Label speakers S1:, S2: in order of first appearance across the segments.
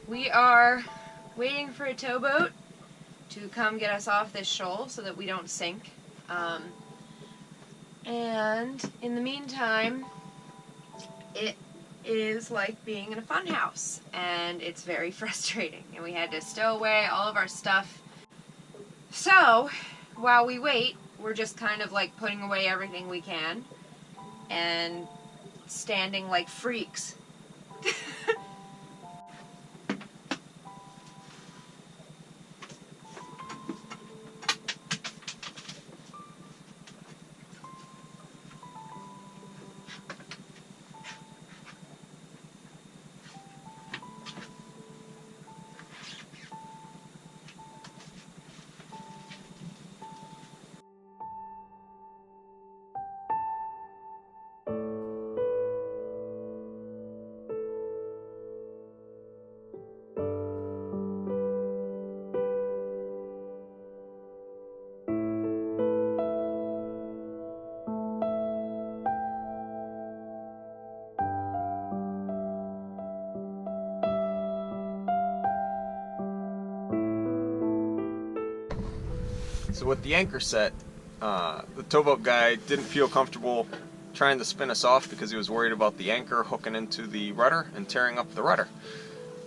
S1: We are waiting for a towboat to come get us off this shoal so that we don't sink. And in the meantime, it is like being in a fun house, and it's very frustrating, and we had to stow away all of our stuff. So while we wait, we're just kind of like putting away everything we can and standing like freaks.
S2: So with the anchor set, the towboat guy didn't feel comfortable trying to spin us off because he was worried about the anchor hooking into the rudder and tearing up the rudder,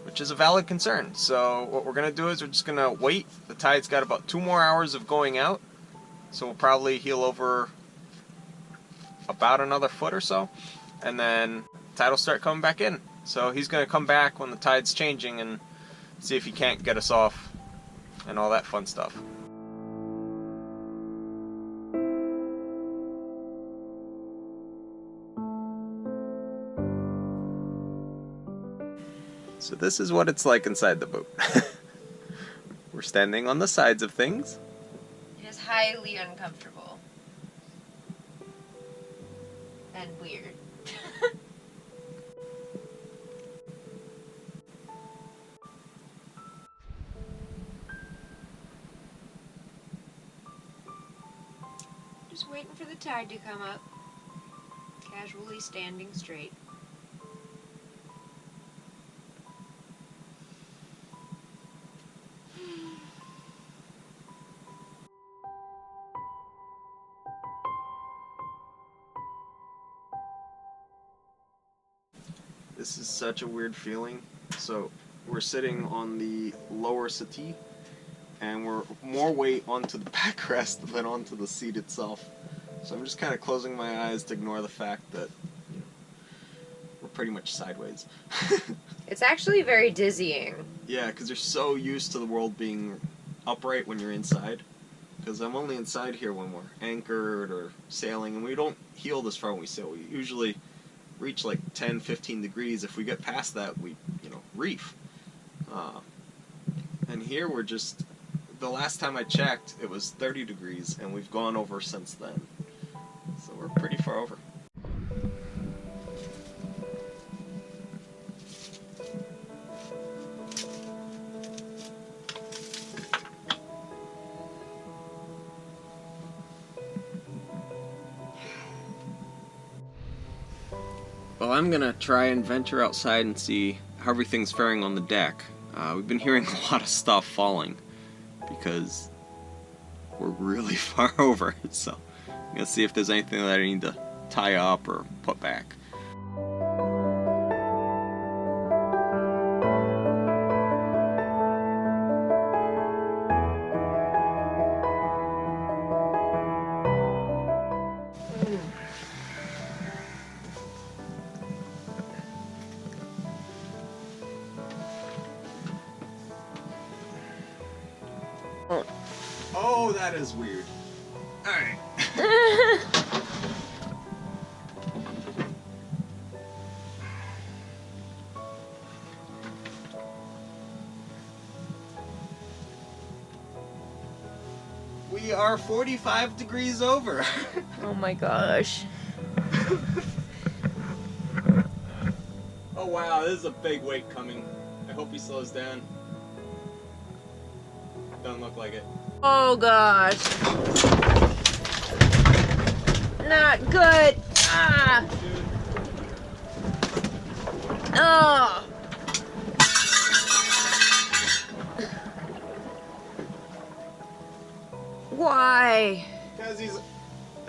S2: which is a valid concern. So what we're going to do is we're just going to wait. The tide's got about 2 more hours of going out, so we'll probably heel over about another foot or so, and then the tide will start coming back in. So he's going to come back when the tide's changing and see if he can't get us off and all that fun stuff. So this is what it's like inside the boat. We're standing on the sides of things.
S1: It is highly uncomfortable. And weird. Just waiting for the tide to come up. Casually standing straight.
S2: This is such a weird feeling. So we're sitting on the lower settee and we're more weight onto the backrest than onto the seat itself. So I'm just kind of closing my eyes to ignore the fact that we're pretty much sideways.
S1: It's actually very dizzying.
S2: Yeah, because you're so used to the world being upright when you're inside. Because I'm only inside here when we're anchored or sailing, and we don't heel this far when we sail. We usually reach like 10-15 degrees. If we get past that, we reef. And here we're just, the last time I checked it was 30 degrees and we've gone over since then, so we're pretty far over. Well, I'm gonna try and venture outside and see how everything's faring on the deck. We've been hearing a lot of stuff falling because we're really far over, so I'm gonna see if there's anything that I need to tie up or put back. Oh, that is weird. Alright. We are 45 degrees over.
S1: Oh my gosh.
S2: Oh wow, this is a big wake coming. I hope he slows down. Doesn't look like it.
S1: Oh gosh. Not good. Ah. Oh.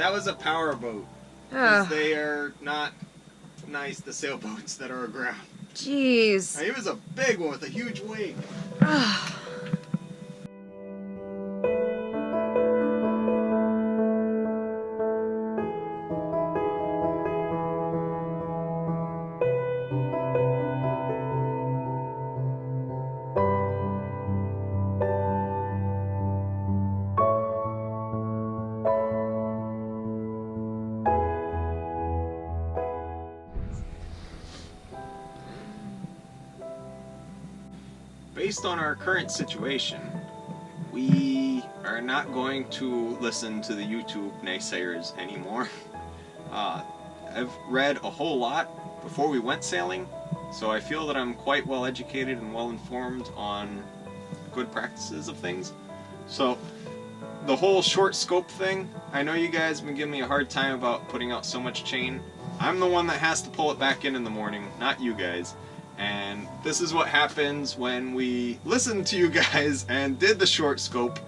S2: That was a power boat.
S1: Oh,
S2: They are not nice, the sailboats that are aground.
S1: jeez.
S2: It was a big one with a huge wake.
S1: Ah.
S2: Based on our current situation, we are not going to listen to the YouTube naysayers anymore. I've read a whole lot before we went sailing, so I feel that I'm quite well educated and well informed on good practices of things. So the whole short scope thing, I know you guys have been giving me a hard time about putting out so much chain. I'm the one that has to pull it back in the morning, not you guys. And this is what happens when we listened to you guys and did the short scope,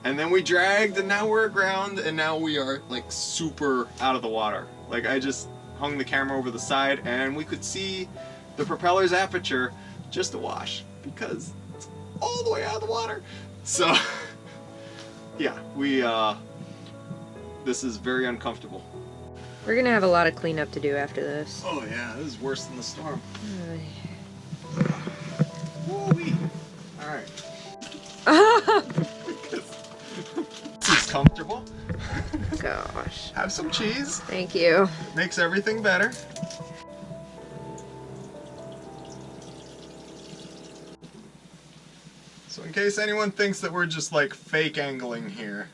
S2: and then we dragged, and now we're aground, and now we are like super out of the water. Like, I just hung the camera over the side and we could see the propeller's aperture just awash because it's all the way out of the water. So yeah, this is very uncomfortable.
S1: We're gonna have a lot of cleanup to do after this.
S2: Oh yeah, this is worse than the storm.
S1: Ay.
S2: Woo-wee. Alright. This is comfortable.
S1: Gosh.
S2: Have some cheese.
S1: Thank you.
S2: It makes everything better. So in case anyone thinks that we're just like fake angling here,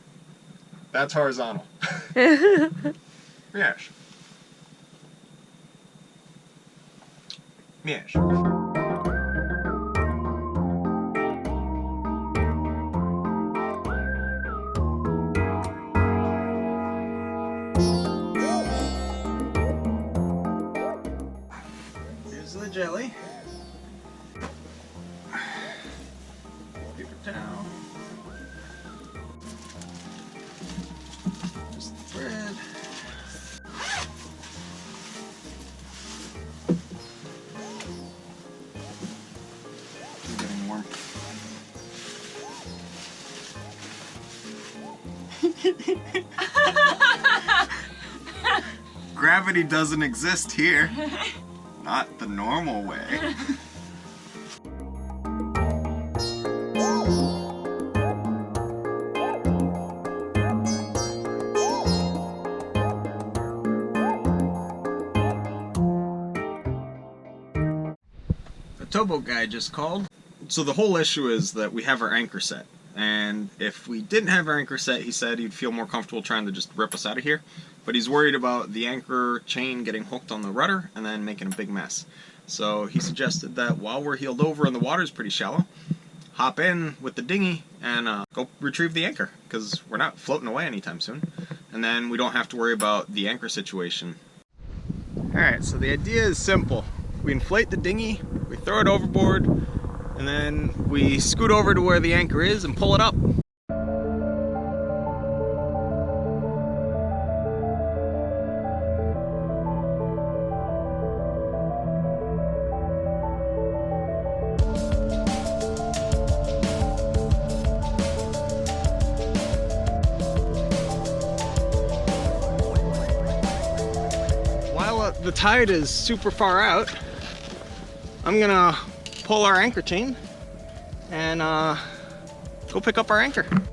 S2: that's horizontal. Yes. Yes. Here's the jelly. Paper towel. Just the thread. I'm getting warm. Gravity doesn't exist here. Not the normal way. The towboat guy just called. So the whole issue is that we have our anchor set. And if we didn't have our anchor set, he said he'd feel more comfortable trying to just rip us out of here. But he's worried about the anchor chain getting hooked on the rudder and then making a big mess. So he suggested that while we're heeled over and the water's pretty shallow, hop in with the dinghy and go retrieve the anchor, because we're not floating away anytime soon. And then we don't have to worry about the anchor situation. Alright, so the idea is simple. We inflate the dinghy, we throw it overboard, and then we scoot over to where the anchor is and pull it up. While the tide is super far out, I'm gonna pull our anchor chain and go pick up our anchor. Come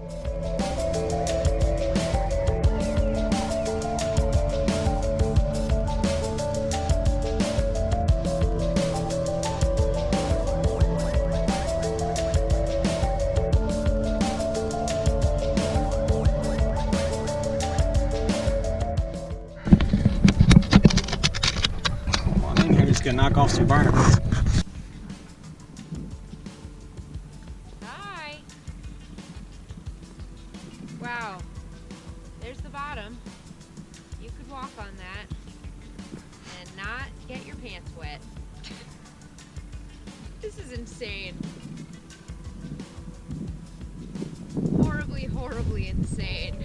S2: on in here, just gonna knock off some barnacles.
S1: Wow, there's the bottom. You could walk on that and not get your pants wet. This is insane. Horribly, horribly insane.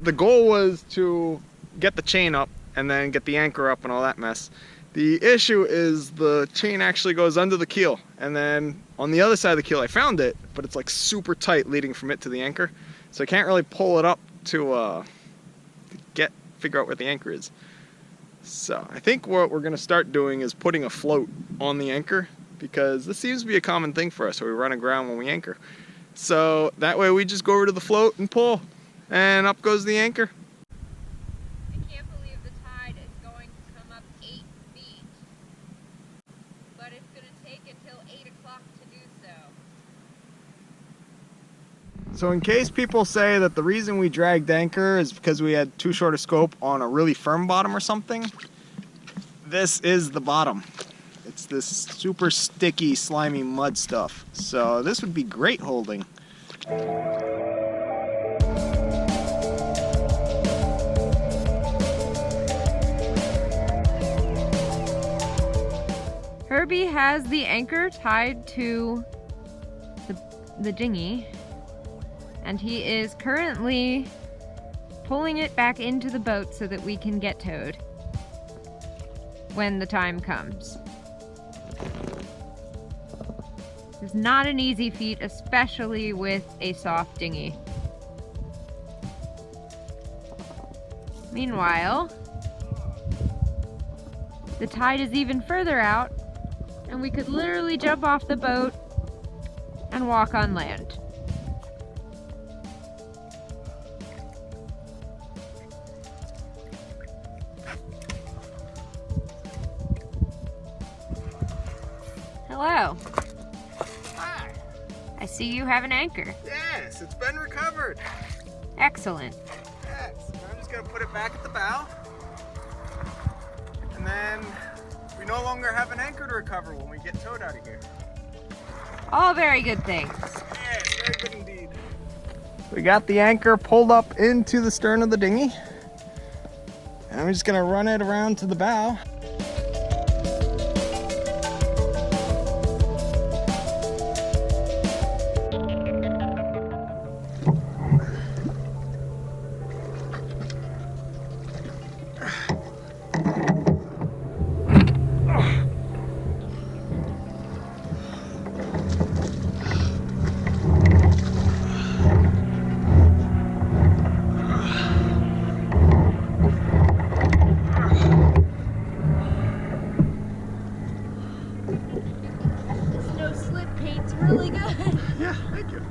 S2: the goal was to get the chain up and then get the anchor up and all that mess. The issue is the chain actually goes under the keel, and then on the other side of the keel I found it, but it's like super tight leading from it to the anchor, so I can't really pull it up to figure out where the anchor is. So I think what we're going to start doing is putting a float on the anchor, because this seems to be a common thing for us, so we run aground when we anchor. So that way we just go over to the float and pull, and up goes the anchor.
S1: I can't believe the tide is going to come up 8 feet, but it's going to take until 8 o'clock to do so.
S2: So in case people say that the reason we dragged anchor is because we had too short a scope on a really firm bottom or something, this is the bottom. It's this super sticky, slimy mud stuff. So this would be great holding.
S1: Herbie has the anchor tied to the dinghy, and he is currently pulling it back into the boat so that we can get towed when the time comes. It's not an easy feat, especially with a soft dinghy. Meanwhile, the tide is even further out, and we could literally jump off the boat and walk on land. Hello.
S2: Hi.
S1: I see you have an anchor.
S2: Yes, it's been recovered.
S1: Excellent.
S2: Yes, I'm just gonna put it back at the bow, and then we no longer have an anchor to recover when we get towed out of here.
S1: All very good things.
S2: Yes, very good indeed. We got the anchor pulled up into the stern of the dinghy, and I'm just gonna run it around to the bow.
S1: Really good.
S2: Yeah, thank you.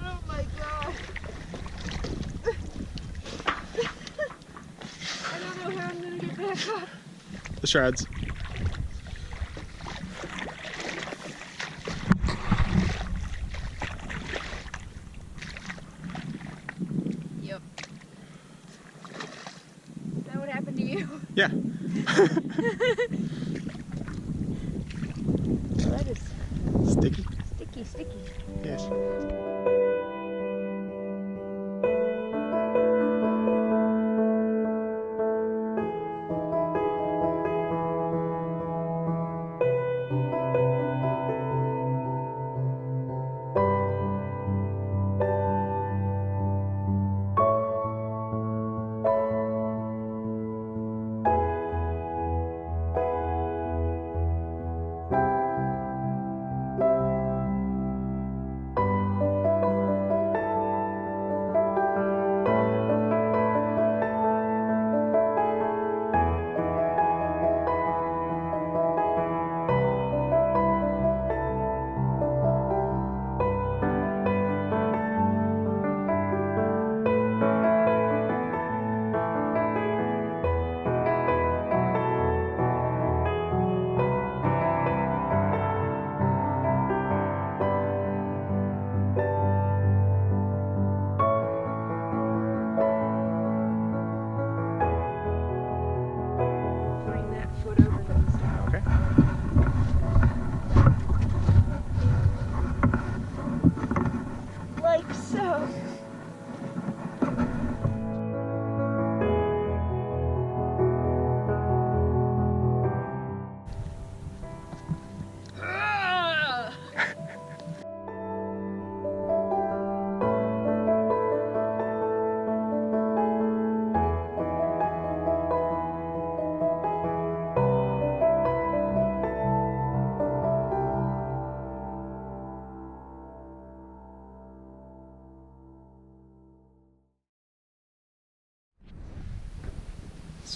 S1: Oh my god. I don't know how I'm gonna get back up.
S2: The shards.
S1: Yep. That would happen to you.
S2: Yeah.
S1: That is
S2: Sticky.
S1: sticky.
S2: Yes.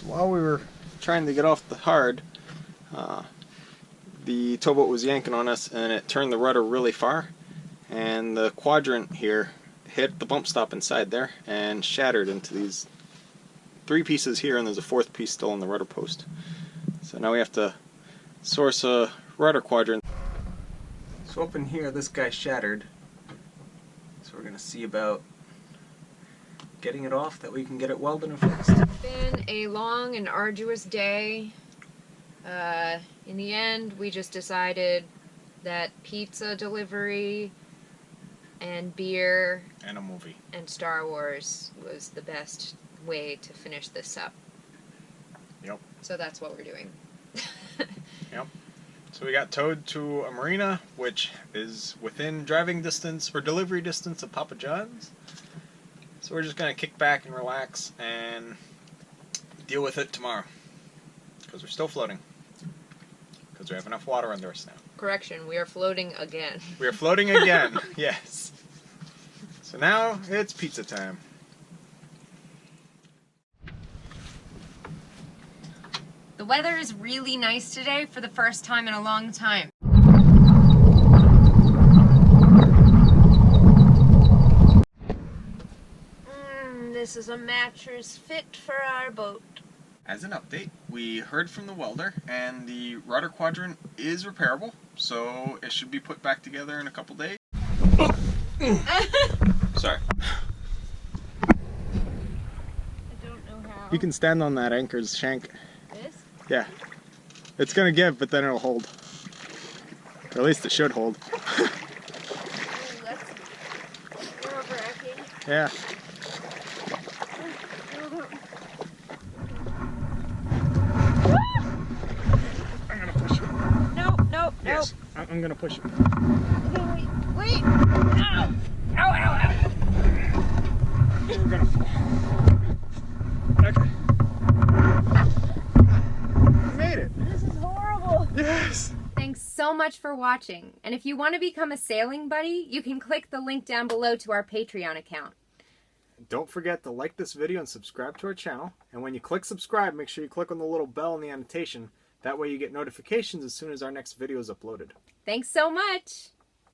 S2: So while we were trying to get off the hard, the towboat was yanking on us and it turned the rudder really far, and the quadrant here hit the bump stop inside there and shattered into these 3 pieces here, and there's a 4th piece still on the rudder post. So now we have to source a rudder quadrant. So up in here this guy shattered, so we're going to see about getting it off that we can get it welded and fixed.
S1: It's been a long and arduous day. In the end, we just decided that pizza delivery and beer
S2: and a movie
S1: and Star Wars was the best way to finish this up.
S2: Yep.
S1: So that's what we're doing.
S2: Yep. So we got towed to a marina, which is within driving distance or delivery distance of Papa John's. So we're just going to kick back and relax and deal with it tomorrow. Because we're still floating. Because we have enough water under us now.
S1: Correction, we are floating again.
S2: We are floating again, yes. So now it's pizza time.
S1: The weather is really nice today for the first time in a long time. This is a mattress fit for our boat.
S2: As an update, we heard from the welder and the rudder quadrant is repairable, so it should be put back together in a couple days. Sorry.
S1: I don't know how.
S2: You can stand on that anchor's shank.
S1: This?
S2: Yeah. It's gonna give, but then it'll hold. Or at least it should hold.
S1: Ooh, that's nerve-wracking.
S2: Yeah. I'm gonna push it.
S1: Nope.
S2: Yes, I'm gonna push it.
S1: Okay, wait. Ow! Ow.
S2: We're gonna fall. Okay. We made it.
S1: This is horrible.
S2: Yes.
S1: Thanks so much for watching. And if you want to become a sailing buddy, you can click the link down below to our Patreon account.
S2: Don't forget to like this video and subscribe to our channel. And when you click subscribe, make sure you click on the little bell in the annotation. That way you get notifications as soon as our next video is uploaded.
S1: Thanks so much.